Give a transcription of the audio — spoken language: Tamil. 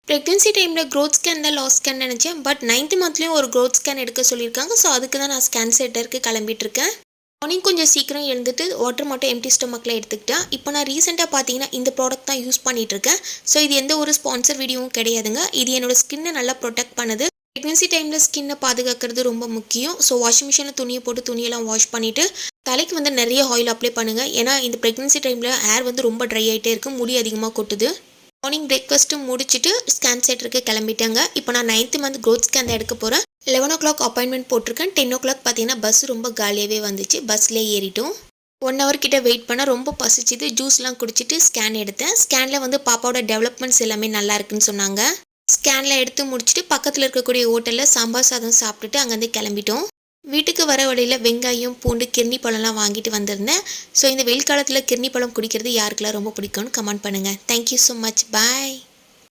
ப்ரெக்னென்சி டைமில் க்ரோத் ஸ்கேன் தான் லாஸ் ஸ்கேன் நினச்சேன். பட் 9th மந்த்லேயும் ஒரு க்ரோத் ஸ்கேன் எடுக்க சொல்லியிருக்காங்க. ஸோ அதுக்கு தான் நான் ஸ்கேன் சென்டருக்கு கிளம்பிட்டுருக்கேன். மார்னிங் கொஞ்சம் சீக்கிரம் எழுந்துட்டு வாட்டர் மட்டும் எம்டி ஸ்டொமக்கில் எடுத்துக்கிட்டேன். இப்போ நான் ரீசெண்டாக பார்த்தீங்கன்னா இந்த ப்ராடக்ட் தான் யூஸ் பண்ணிகிட்ருக்கேன். ஸோ இது எந்த ஒரு ஸ்பான்சர் வீடியோவும் கிடையாதுங்க. இது என்னோடய ஸ்கின்னை நல்லா ப்ரொடெக்ட் பண்ணுது. ப்ரெக்னென்சி டைமில் ஸ்கின்னை பாதுகாக்கிறது ரொம்ப முக்கியம். ஸோ வாஷிங் மிஷினில் துணியை போட்டு துணியெல்லாம் வாஷ் பண்ணிவிட்டு தலைக்கு வந்து நிறைய ஆயில் அப்ளை பண்ணுங்கள். ஏன்னா இந்த ப்ரெக்னென்சி டைமில் ஹேர் வந்து ரொம்ப ட்ரை ஆகிட்டே இருக்குது, முடி அதிகமாக கொட்டுது. மார்னிங் பிரேக்ஃபாஸ்ட்டும் முடிச்சுட்டு ஸ்கேன் சென்டருக்கு கிளம்பிட்டாங்க. இப்போ நான் 9th மந்த் க்ரோத் ஸ்கேன் தான் எடுக்க போகிறேன். 11 o'clock அப்பாயின்மெண்ட் போட்டிருக்கேன். 10 o'clock பார்த்தீங்கன்னா பஸ் ரொம்ப காலியாகவே வந்துச்சு. பஸ்லேயே ஏறிட்டோம். 1 hour கிட்ட வெயிட் பண்ணால் ரொம்ப பசிச்சுது. ஜூஸ்லாம் குடிச்சிட்டு ஸ்கேன் எடுத்தேன். ஸ்கேனில் வந்து பாப்பாவோட டெவலப்மெண்ட்ஸ் எல்லாமே நல்லா இருக்குன்னு சொன்னாங்க. ஸ்கேனில் எடுத்து முடிச்சுட்டு பக்கத்தில் இருக்கக்கூடிய ஹோட்டலில் சாம்பார் சாதம் சாப்பிட்டுட்டு அங்கேருந்து கிளம்பிட்டோம். வீட்டுக்கு வர வழியில் வெங்காயம், பூண்டு, கிர்னி பழம்லாம் வாங்கிட்டு வந்திருந்தேன். ஸோ இந்த வெயில் காலத்தில் கிர்னி பழம் குடிக்கிறது யாருக்கெல்லாம் ரொம்ப பிடிக்கும்னு கமெண்ட் பண்ணுங்கள். Thank you so much. பாய்.